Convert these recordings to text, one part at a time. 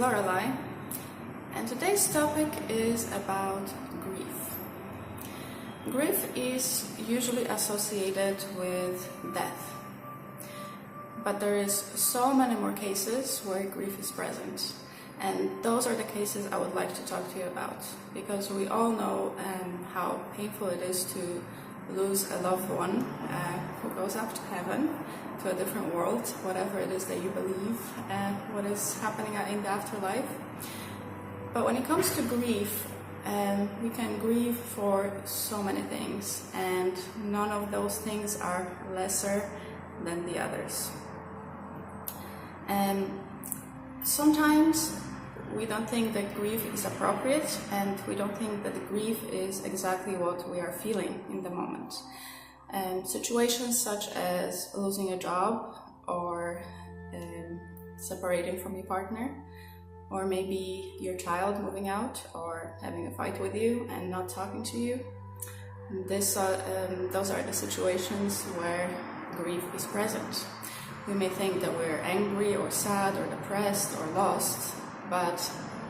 Lorelai, and today's topic is about grief. Grief is usually associated with death, but there is so many more cases where grief is present, and those are the cases I would like to talk to you about, because we all know how painful it is to lose a loved one who goes up to heaven, to a different world, whatever it is that you believe, what is happening in the afterlife. But when it comes to grief, we can grieve for so many things, and none of those things are lesser than the others. Sometimes we don't think that grief is appropriate, and we don't think that the grief is exactly what we are feeling in the moment. Situations such as losing a job, or separating from your partner, or maybe your child moving out, or having a fight with you and not talking to you. Those are the situations where grief is present. We may think that we're angry or sad or depressed or lost, but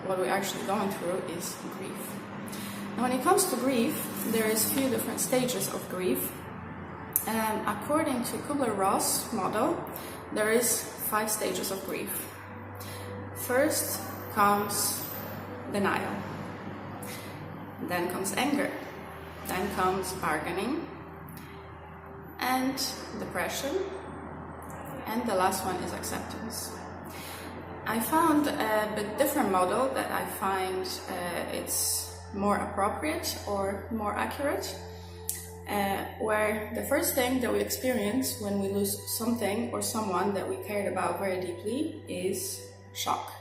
what we're actually going through is grief. Now, when it comes to grief, there is a few different stages of grief. According to Kubler-Ross model, there is 5 stages of grief. First comes denial, then comes anger, then comes bargaining, and depression, and the last one is acceptance. I found a bit different model that I find it's more appropriate or more accurate, where the first thing that we experience when we lose something or someone that we cared about very deeply is shock.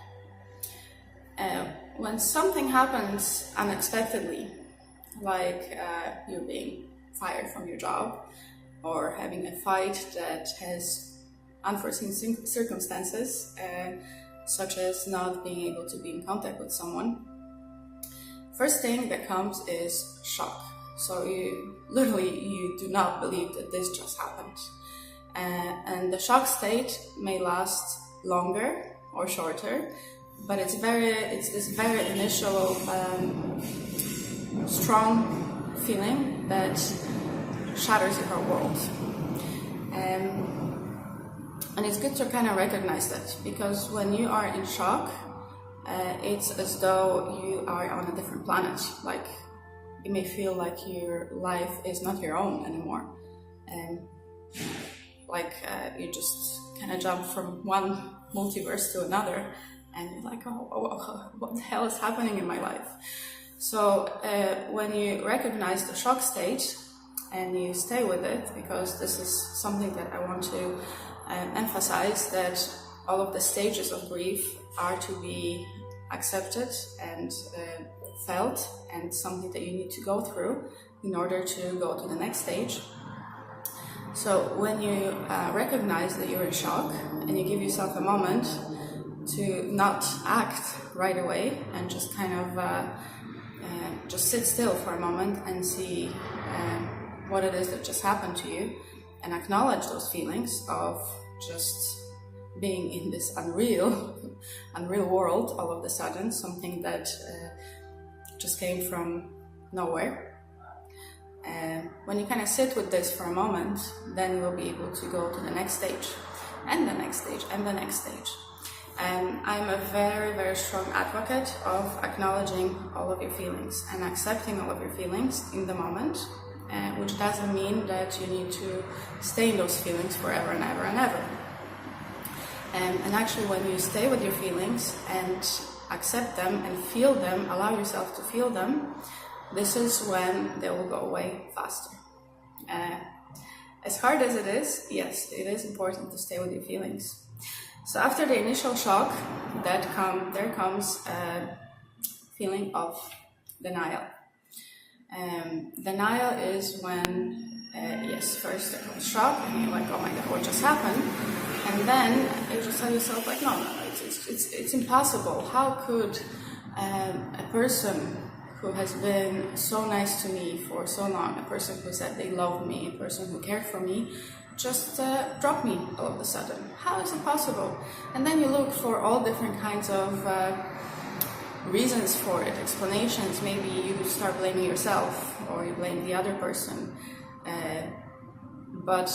When something happens unexpectedly, like you being fired from your job, or having a fight that has unforeseen circumstances, such as not being able to be in contact with someone, first thing that comes is shock. So you do not believe that this just happened. And the shock state may last longer or shorter, but it's this very initial strong feeling that shatters your whole world. And it's good to kind of recognize that, because when you are in shock, it's as though you are on a different planet. Like, you may feel like your life is not your own anymore, and you just kind of jump from one multiverse to another, and you're like, oh, what the hell is happening in my life? So when you recognize the shock state and you stay with it, because this is something that I want to emphasize, that all of the stages of grief are to be accepted and felt, and something that you need to go through in order to go to the next stage. So when you recognize that you're in shock, and you give yourself a moment to not act right away, and just kind of just sit still for a moment and see what it is that just happened to you, and acknowledge those feelings of just being in this unreal world all of a sudden, something that just came from nowhere. When you kind of sit with this for a moment, then you will be able to go to the next stage, and the next stage, and the next stage. And I'm a very, very strong advocate of acknowledging all of your feelings and accepting all of your feelings in the moment, which doesn't mean that you need to stay in those feelings forever and ever and ever. And actually, when you stay with your feelings and accept them and feel them, allow yourself to feel them, this is when they will go away faster. As hard as it is, yes, it is important to stay with your feelings. So after the initial shock, there comes a feeling of denial. Denial is when, first there comes shock, and you're like, oh my God, what just happened? And then you just tell yourself, like, no, it's impossible. How could a person who has been so nice to me for so long, a person who said they love me, a person who cared for me, just drop me all of a sudden? How is it possible? And then you look for all different kinds of reasons for it, explanations. Maybe you start blaming yourself or you blame the other person, but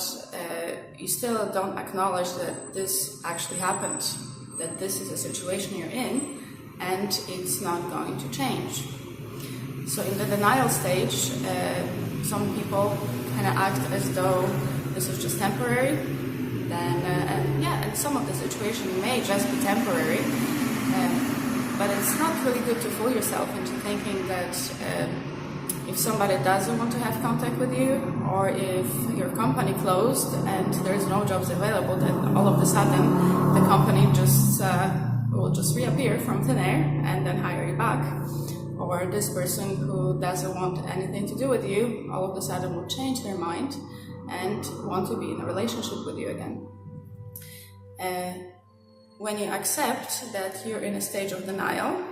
you still don't acknowledge that this actually happened, that this is a situation you're in and it's not going to change. So in the denial stage, some people kind of act as though this is just temporary. Then, and some of the situation may just be temporary, but it's not really good to fool yourself into thinking that if somebody doesn't want to have contact with you, or if your company closed and there's no jobs available, then all of a sudden the company just will just reappear from thin air and then hire you back. Or this person who doesn't want anything to do with you all of a sudden will change their mind and want to be in a relationship with you again. When you accept that you're in a stage of denial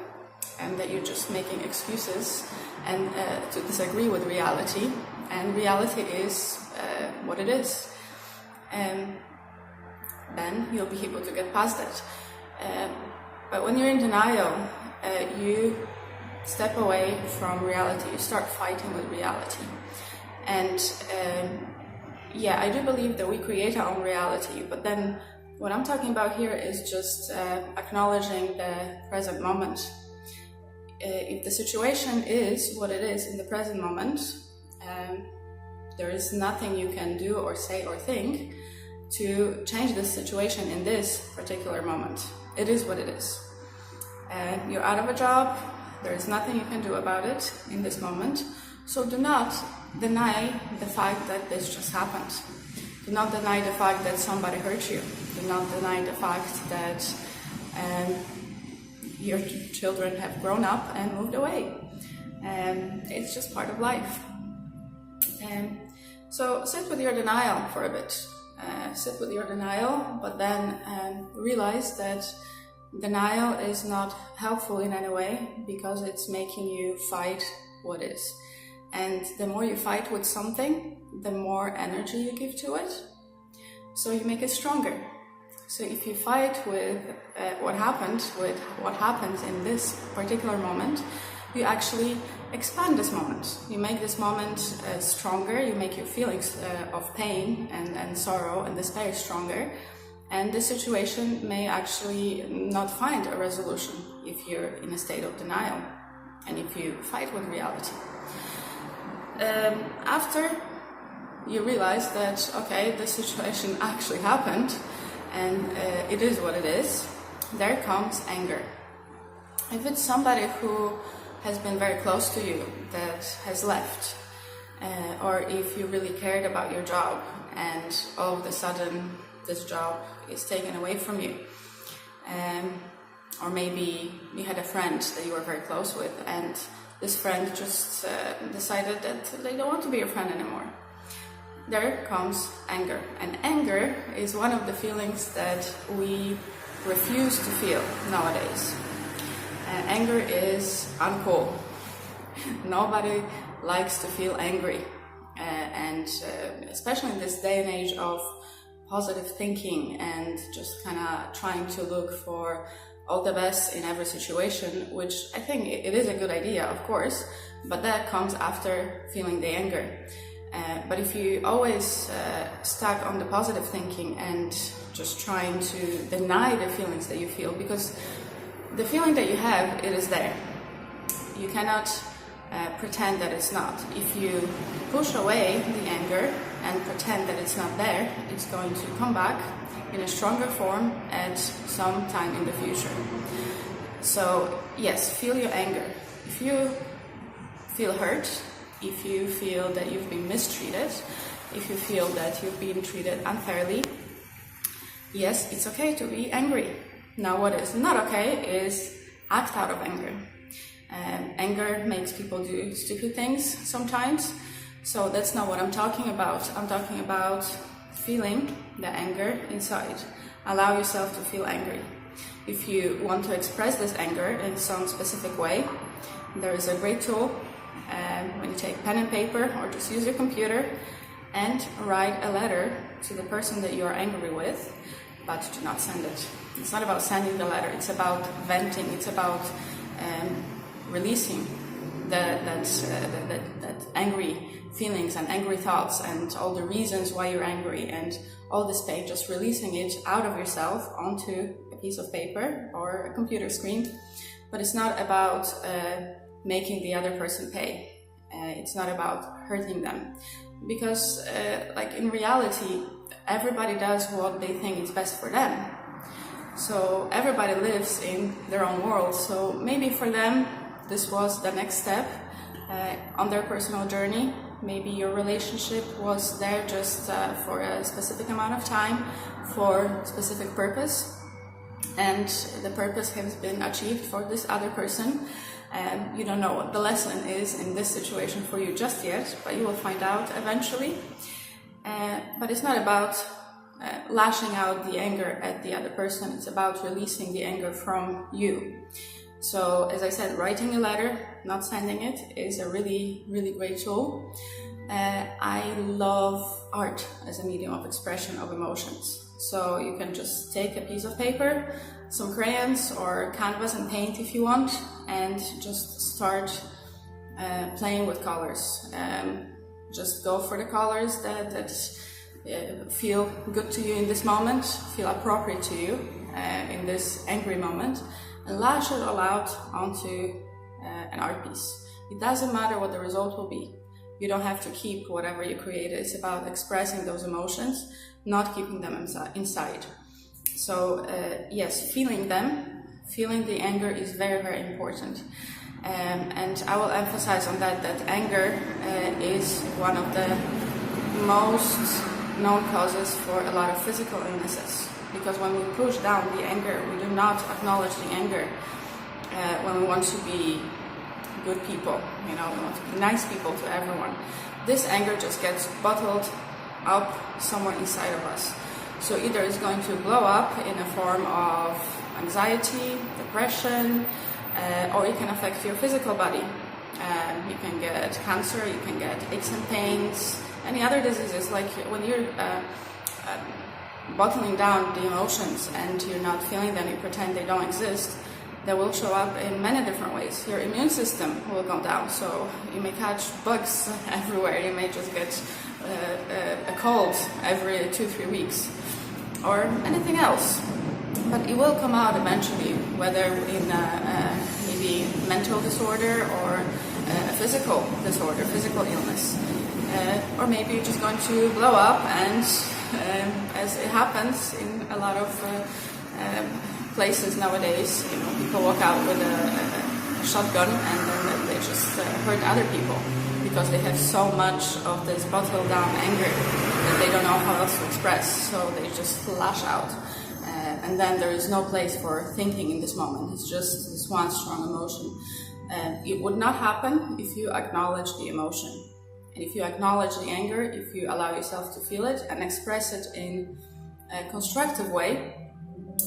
and that you're just making excuses and to disagree with reality, and reality is what it is, then you'll be able to get past it. But when you're in denial, you step away from reality, you start fighting with reality. And I do believe that we create our own reality, but then what I'm talking about here is just acknowledging the present moment. If the situation is what it is in the present moment, there is nothing you can do or say or think to change this situation in this particular moment. It is what it is. You're out of a job, there is nothing you can do about it in this moment, so do not deny the fact that this just happened. Do not deny the fact that somebody hurt you. Do not deny the fact that your children have grown up and moved away. It's just part of life. So sit with your denial for a bit. Sit with your denial, but then realize that denial is not helpful in any way because it's making you fight what is. And the more you fight with something, the more energy you give to it, so you make it stronger. So if you fight with what happened, with what happens in this particular moment, you actually expand this moment. You make this moment stronger, you make your feelings of pain and sorrow and despair stronger, and the situation may actually not find a resolution if you're in a state of denial and if you fight with reality. After you realize that, okay, the situation actually happened and it is what it is, there comes anger. If it's somebody who has been very close to you that has left, or if you really cared about your job and all of a sudden this job is taken away from you, or maybe you had a friend that you were very close with and this friend just decided that they don't want to be your friend anymore. There comes anger. And anger is one of the feelings that we refuse to feel nowadays. Anger is uncool. Nobody likes to feel angry. And especially in this day and age of positive thinking and just kind of trying to look for all the best in every situation, which I think it is a good idea, of course, but that comes after feeling the anger. But if you always stuck on the positive thinking and just trying to deny the feelings that you feel, because the feeling that you have, it is there. You cannot pretend that it's not. If you push away the anger and pretend that it's not there, it's going to come back in a stronger form at some time in the future. So yes, feel your anger. If you feel hurt, if you feel that you've been mistreated, if you feel that you've been treated unfairly, yes, it's okay to be angry. Now what is not okay is act out of anger. Anger makes people do stupid things sometimes, so that's not what I'm talking about. I'm talking about feeling the anger inside. Allow yourself to feel angry. If you want to express this anger in some specific way, there is a great tool when you take pen and paper or just use your computer and write a letter to the person that you are angry with, but do not send it. It's not about sending the letter, it's about venting, it's about releasing that angry feelings and angry thoughts and all the reasons why you're angry and all this pain, just releasing it out of yourself onto a piece of paper or a computer screen. But it's not about making the other person pay. It's not about hurting them. Because like in reality, everybody does what they think is best for them. So everybody lives in their own world. So maybe for them, this was the next step on their personal journey. Maybe your relationship was there just for a specific amount of time, for a specific purpose. And the purpose has been achieved for this other person. And you don't know what the lesson is in this situation for you just yet, but you will find out eventually. But it's not about lashing out the anger at the other person. It's about releasing the anger from you. So, as I said, writing a letter, not sending it, is a really, really great tool. I love art as a medium of expression of emotions. So you can just take a piece of paper, some crayons or canvas and paint if you want, and just start playing with colors. Just go for the colors that feel good to you in this moment, feel appropriate to you in this angry moment, and lash it all out onto an art piece. It doesn't matter what the result will be. You don't have to keep whatever you created. It's about expressing those emotions, not keeping them inside. So yes, feeling them, feeling the anger is very, very important. And I will emphasize on that anger is one of the most known causes for a lot of physical illnesses. Because when we push down the anger, we do not acknowledge the anger when we want to be good people, we want to be nice people to everyone. This anger just gets bottled up somewhere inside of us. So either it's going to blow up in a form of anxiety, depression, or it can affect your physical body. You can get cancer, you can get aches and pains, any other diseases. Like when you're bottling down the emotions and you're not feeling them, you pretend they don't exist, they will show up in many different ways. Your immune system will go down, so you may catch bugs everywhere, you may just get a cold every 2-3 weeks, or anything else. But it will come out eventually, whether in maybe mental disorder or a physical disorder, physical illness. Or maybe you're just going to blow up, and as it happens in a lot of places nowadays, people walk out with a shotgun and then they just hurt other people because they have so much of this bottled down anger that they don't know how else to express, so they just lash out. And then there is no place for thinking in this moment. It's just this one strong emotion. It would not happen if you acknowledge the emotion. And if you acknowledge the anger, if you allow yourself to feel it and express it in a constructive way.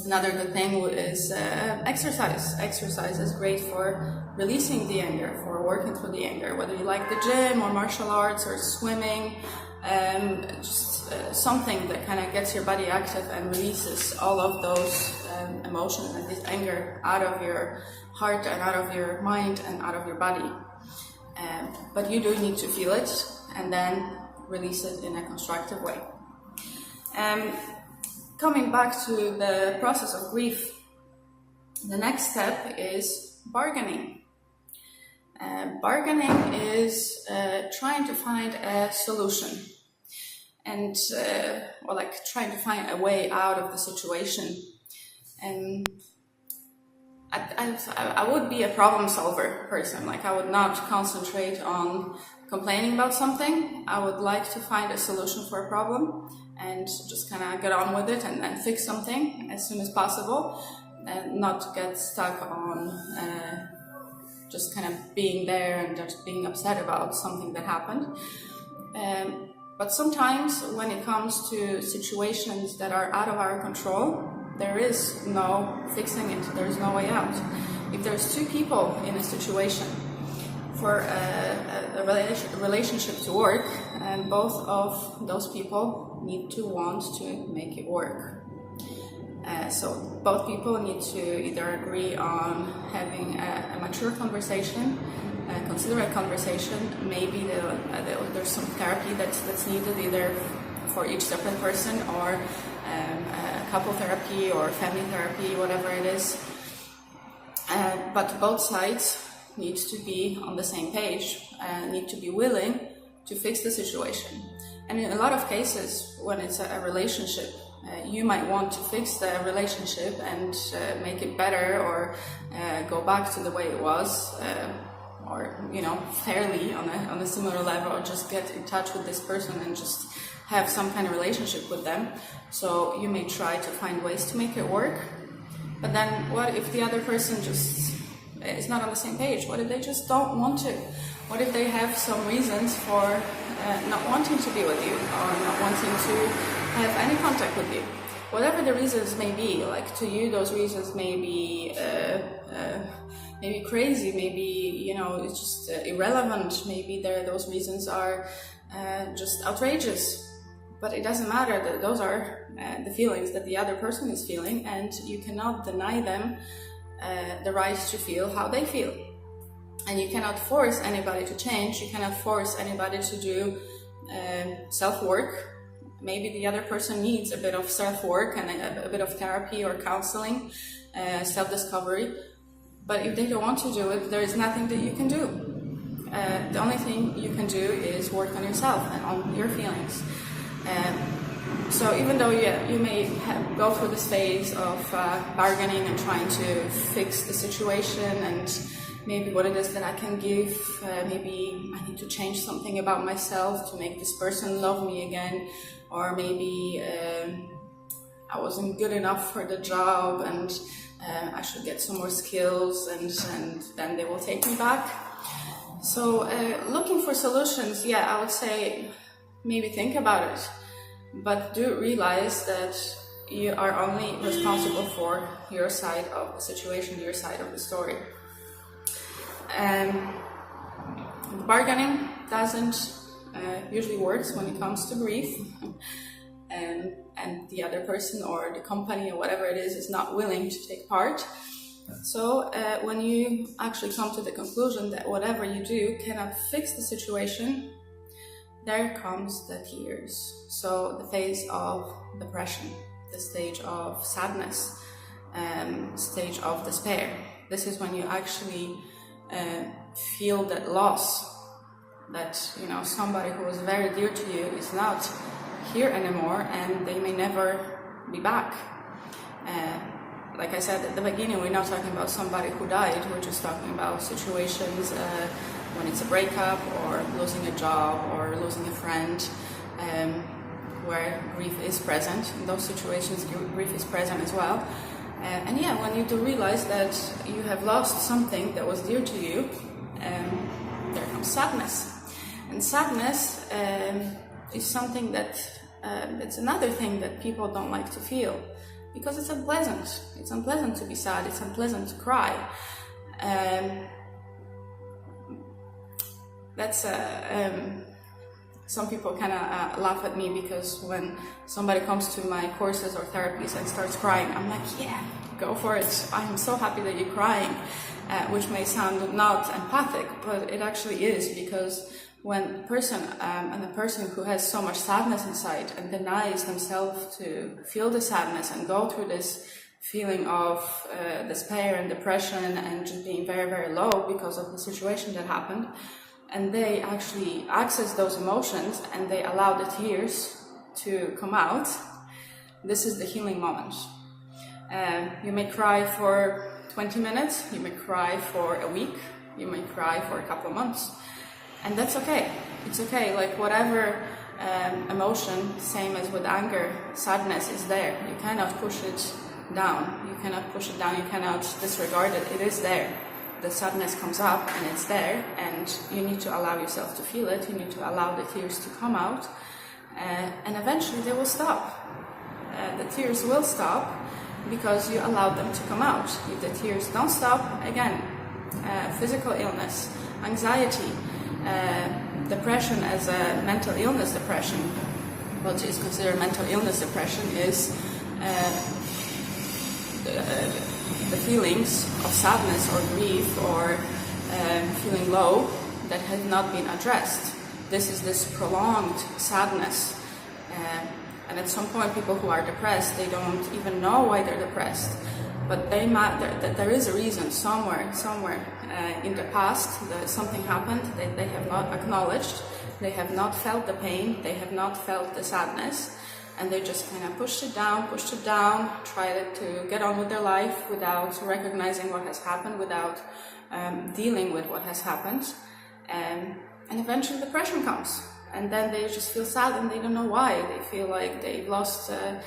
Another good thing is exercise. Exercise is great for releasing the anger, for working through the anger, whether you like the gym or martial arts or swimming, just something that kind of gets your body active and releases all of those emotions and this anger out of your heart and out of your mind and out of your body. But you do need to feel it and then release it in a constructive way. Coming back to the process of grief, the next step is bargaining. Bargaining is trying to find a solution and trying to find a way out of the situation. And I would be a problem solver person. Like, I would not concentrate on complaining about something. I would like to find a solution for a problem and just kind of get on with it and then fix something as soon as possible and not get stuck on just kind of being there and just being upset about something that happened. But sometimes when it comes to situations that are out of our control, there is no fixing it, there is no way out. If there's two people in a situation, for a relationship to work, and both of those people need to want to make it work. So both people need to either agree on having a mature conversation, a considerate conversation. Maybe there's some therapy that's needed, either for each separate person, or a couple therapy or family therapy, whatever it is. But both sides need to be on the same page, need to be willing to fix the situation. And in a lot of cases, when it's a relationship, you might want to fix the relationship and make it better, or go back to the way it was, or fairly on a similar level, or just get in touch with this person and just have some kind of relationship with them. So you may try to find ways to make it work. But then what if the other person just is not on the same page? What if they just don't want to? What if they have some reasons for not wanting to be with you, or not wanting to have any contact with you? Whatever the reasons may be, like to you those reasons may be maybe crazy, maybe it's just irrelevant, maybe those reasons are just outrageous. But it doesn't matter, that those are the feelings that the other person is feeling, and you cannot deny them the right to feel how they feel. And you cannot force anybody to change, you cannot force anybody to do self-work. Maybe the other person needs a bit of self-work and a bit of therapy or counseling, self-discovery. But if they don't want to do it, there is nothing that you can do. The only thing you can do is work on yourself and on your feelings. So even though you may go through this phase of bargaining and trying to fix the situation, and maybe what it is that I can give, maybe I need to change something about myself to make this person love me again, or maybe I wasn't good enough for the job and I should get some more skills, and then they will take me back. So looking for solutions, I would say maybe think about it, but do realize that you are only responsible for your side of the situation, your side of the story. Bargaining doesn't usually works when it comes to grief, and the other person or the company or whatever it is not willing to take part. So when you actually come to the conclusion that whatever you do cannot fix the situation, there comes the tears. So the phase of depression, the stage of sadness, stage of despair. This is when you actually feel that loss, that somebody who was very dear to you is not here anymore, and they may never be back. Like I said at the beginning, we're not talking about somebody who died, we're just talking about situations when it's a breakup, or losing a job, or losing a friend, where grief is present. In those situations, grief is present as well. And when you do realize that you have lost something that was dear to you, there comes sadness. And sadness is something it's another thing that people don't like to feel, because it's unpleasant. It's unpleasant to be sad, it's unpleasant to cry. That's some people kind of laugh at me, because when somebody comes to my courses or therapies and starts crying, I'm like, yeah, go for it. I'm so happy that you're crying, which may sound not empathic, but it actually is, because when a person who has so much sadness inside and denies themselves to feel the sadness and go through this feeling of despair and depression and just being very, very low because of the situation that happened, and they actually access those emotions and they allow the tears to come out, this is the healing moment. You may cry for 20 minutes, you may cry for a week, you may cry for a couple of months, and that's okay. It's okay, like whatever emotion, same as with anger, sadness is there. You cannot push it down, you cannot push it down, you cannot disregard it, it is there. The sadness comes up and it's there, and you need to allow yourself to feel it, you need to allow the tears to come out, and eventually they will stop. The tears will stop because you allowed them to come out. If the tears don't stop, again, physical illness, anxiety, depression as a mental illness depression. What is considered mental illness depression is the feelings of sadness or grief or feeling low that have not been addressed. This is this prolonged sadness. And at some point, people who are depressed, they don't even know why they're depressed. But there is a reason somewhere in the past that something happened that they have not acknowledged. They have not felt the pain. They have not felt the sadness. And they just kind of pushed it down, tried to get on with their life without recognizing what has happened, without dealing with what has happened. And eventually depression comes. And then they just feel sad and they don't know why. They feel like they've lost a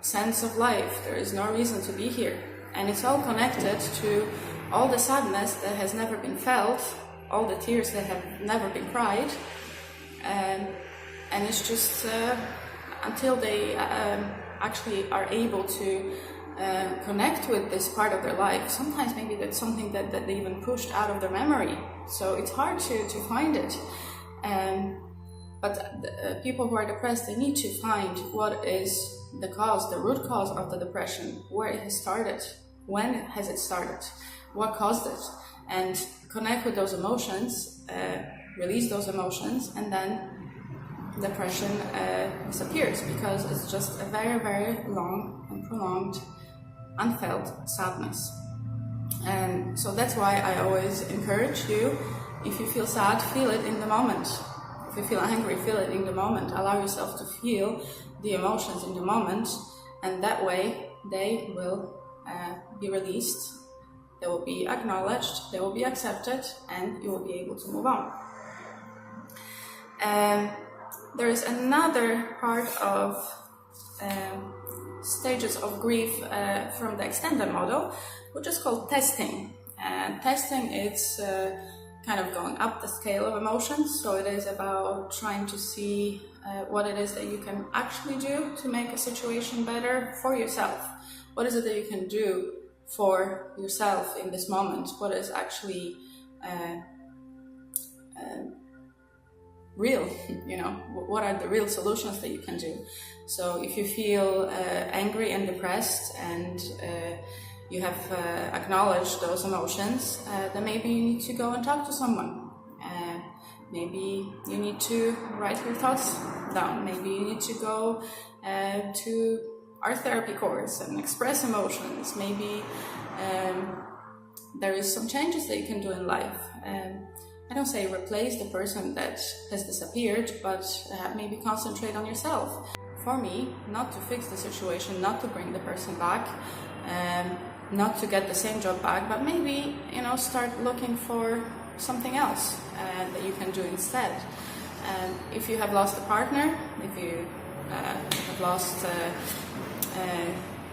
sense of life. There is no reason to be here. And it's all connected to all the sadness that has never been felt, all the tears that have never been cried. And it's just until they actually are able to connect with this part of their life. Sometimes maybe that's something that they even pushed out of their memory. So it's hard to find it. But people who are depressed, they need to find what is the cause, the root cause of the depression, where it has started, when has it started, what caused it, and connect with those emotions, release those emotions, and then depression disappears, because it's just a very, very long and prolonged unfelt sadness. And so that's why I always encourage you, if you feel sad, feel it in the moment. If you feel angry, feel it in the moment. Allow yourself to feel the emotions in the moment, and that way they will be released, they will be acknowledged, they will be accepted, and you will be able to move on. There is another part of stages of grief from the extended model, which is called testing. Testing is kind of going up the scale of emotions, so it is about trying to see what it is that you can actually do to make a situation better for yourself. What is it that you can do for yourself in this moment? What is actually real, what are the real solutions that you can do? So if you feel angry and depressed and you have acknowledged those emotions, then maybe you need to go and talk to someone. Maybe you need to write your thoughts down. Maybe you need to go to art therapy course and express emotions. Maybe there is some changes that you can do in life. I don't say replace the person that has disappeared, but maybe concentrate on yourself. For me, not to fix the situation, not to bring the person back, not to get the same job back, but maybe, start looking for something else that you can do instead. If you have lost a partner, if you have lost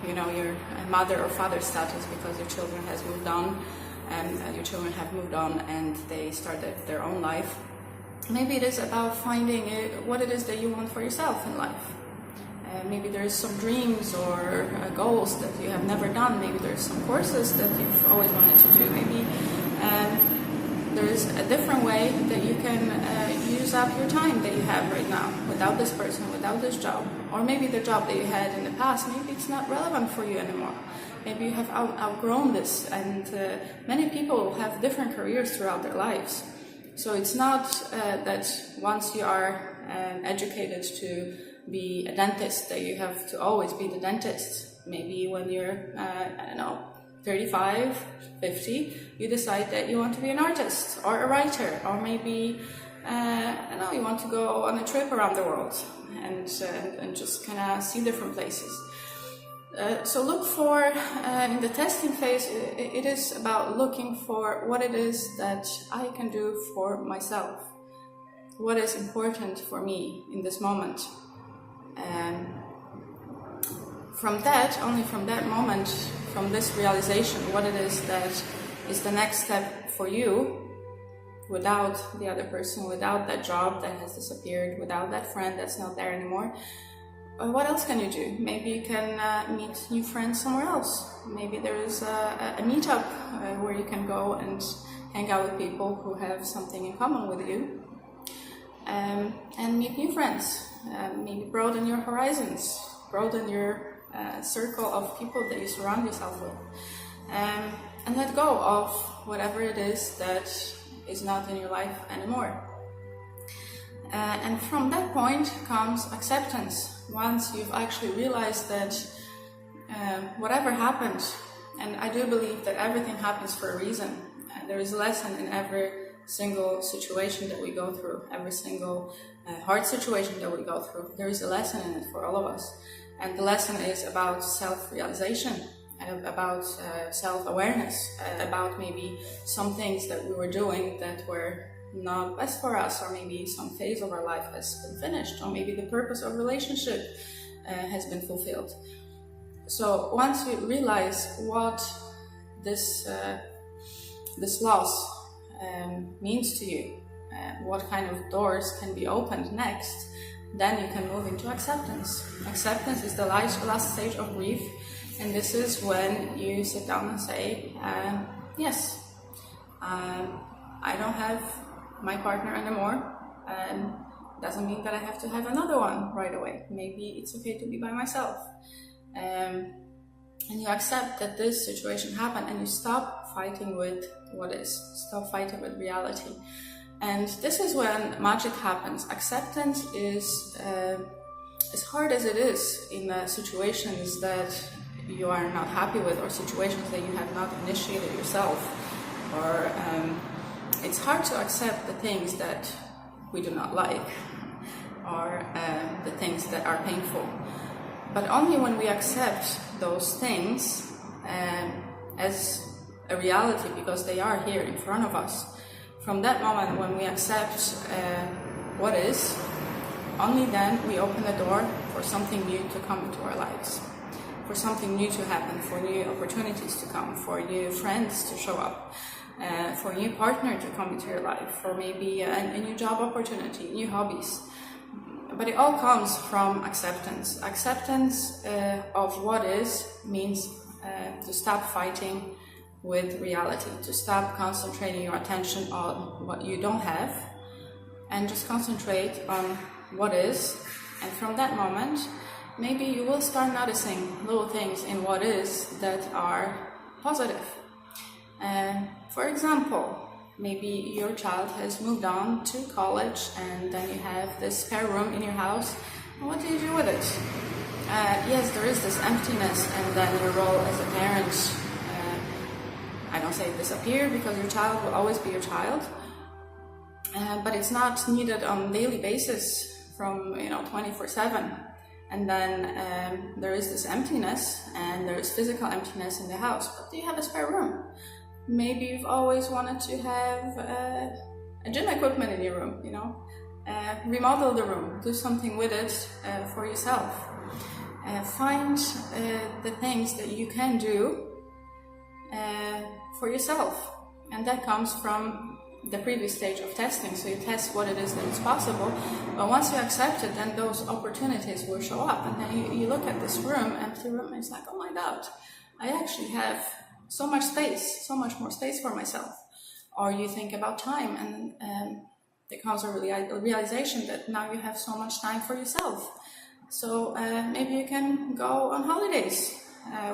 your mother or father status because your children has moved on, and your children have moved on and they started their own life, maybe it is about finding what it is that you want for yourself in life. Maybe there's some dreams or goals that you have never done. Maybe there's some courses that you've always wanted to do. Maybe there's a different way that you can use up your time that you have right now without this person, without this job. Or maybe the job that you had in the past, maybe it's not relevant for you anymore. Maybe you have outgrown this, and many people have different careers throughout their lives. So it's not that once you are educated to be a dentist, that you have to always be the dentist. Maybe when you're, 35, 50, you decide that you want to be an artist or a writer, or maybe, you want to go on a trip around the world and just kind of see different places. So look for, in the testing phase, it is about looking for what it is that I can do for myself. What is important for me in this moment. And only from that moment, from this realization, what it is that is the next step for you, without the other person, without that job that has disappeared, without that friend that's not there anymore. What else can you do? Maybe you can meet new friends somewhere else. Maybe there is a meetup where you can go and hang out with people who have something in common with you, and meet new friends. Maybe broaden your horizons, broaden your circle of people that you surround yourself with, and let go of whatever it is that is not in your life anymore. And from that point comes acceptance. Once you've actually realized that whatever happened, and I do believe that everything happens for a reason. There is a lesson in every single situation that we go through, every single hard situation that we go through. There is a lesson in it for all of us. And the lesson is about self-realization, about self-awareness, about maybe some things that we were doing that were not best for us, or maybe some phase of our life has been finished, or maybe the purpose of relationship has been fulfilled. So once you realize what this loss means to you, what kind of doors can be opened next, then you can move into acceptance. Acceptance is the last stage of grief, and this is when you sit down and say, yes, I don't have my partner anymore, and doesn't mean that I have to have another one right away. Maybe it's okay to be by myself. And you accept that this situation happened, and you stop fighting with what is, stop fighting with reality. And this is when magic happens. Acceptance is, as hard as it is in situations that you are not happy with, or situations that you have not initiated yourself, or it's hard to accept the things that we do not like, or the things that are painful. But only when we accept those things as a reality, because they are here in front of us, from that moment when we accept what is, only then we open the door for something new to come into our lives, for something new to happen, for new opportunities to come, for new friends to show up, for a new partner to come into your life, for maybe a new job opportunity, new hobbies. But it all comes from acceptance. Acceptance of what is means to stop fighting with reality, to stop concentrating your attention on what you don't have, and just concentrate on what is. And from that moment, maybe you will start noticing little things in what is that are positive. For example, maybe your child has moved on to college, and then you have this spare room in your house. And what do you do with it? Yes, there is this emptiness, and then your role as a parent, I don't say disappear, because your child will always be your child, but it's not needed on a daily basis from 24/7. And then there is this emptiness, and there is physical emptiness in the house, but do you have a spare room? Maybe you've always wanted to have a gym equipment in your room, remodel the room, do something with it for yourself. Find the things that you can do for yourself. And that comes from the previous stage of testing. So you test what it is that is possible, but once you accept it, then those opportunities will show up. And then you look at this room, empty room, and it's like, oh my God, I actually have so much space, so much more space for myself. Or you think about time, and there comes a realization that now you have so much time for yourself. So maybe you can go on holidays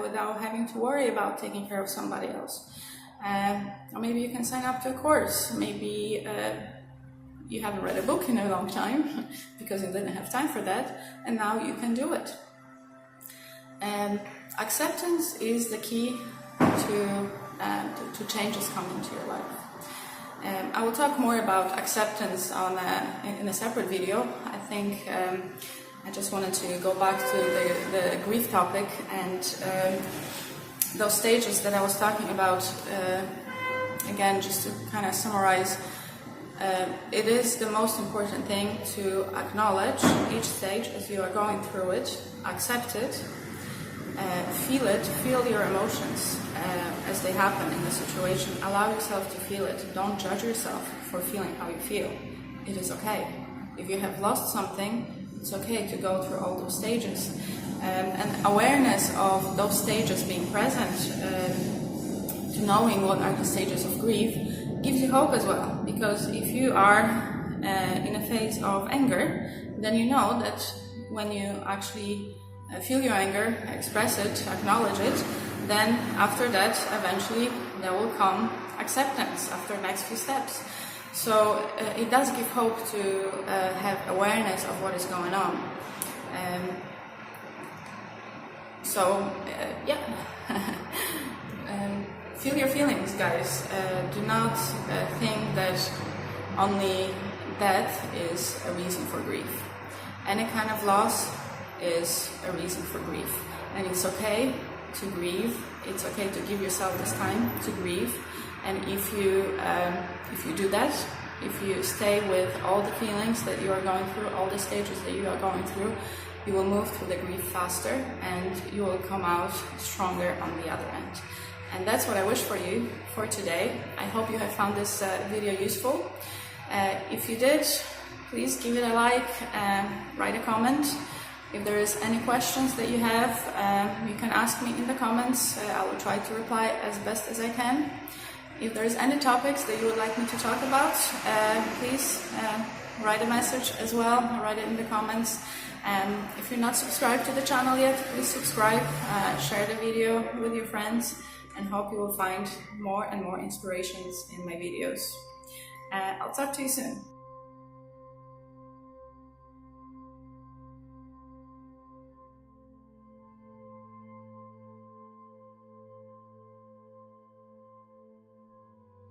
without having to worry about taking care of somebody else. Or maybe you can sign up to a course. Maybe you haven't read a book in a long time because you didn't have time for that, and now you can do it. Acceptance is the key to changes coming into your life. I will talk more about acceptance in a separate video. I think I just wanted to go back to the grief topic and those stages that I was talking about. Again, just to kind of summarize, it is the most important thing to acknowledge each stage as you are going through it, accept it, feel your emotions as they happen in the situation. Allow yourself to feel it. Don't judge yourself for feeling how you feel. It is okay. If you have lost something, it's okay to go through all those stages. And awareness of those stages being present, to knowing what are the stages of grief, gives you hope as well, because if you are in a phase of anger, then you know that when you actually feel your anger, express it, acknowledge it, then after that, eventually, there will come acceptance after the next few steps. So it does give hope to have awareness of what is going on. Yeah. Feel your feelings, guys. Do not think that only death is a reason for grief. Any kind of loss is a reason for grief. And it's okay to grieve. It's okay to give yourself this time to grieve. And if you do that, if you stay with all the feelings that you are going through, all the stages that you are going through, you will move through the grief faster and you will come out stronger on the other end. And that's what I wish for you for today. I hope you have found this video useful. If you did, please give it a like and write a comment. If there is any questions that you have, you can ask me in the comments. I will try to reply as best as I can. If there is any topics that you would like me to talk about, please write a message as well, write it in the comments. If you're not subscribed to the channel yet, please subscribe, share the video with your friends, and hope you will find more and more inspirations in my videos. I'll talk to you soon.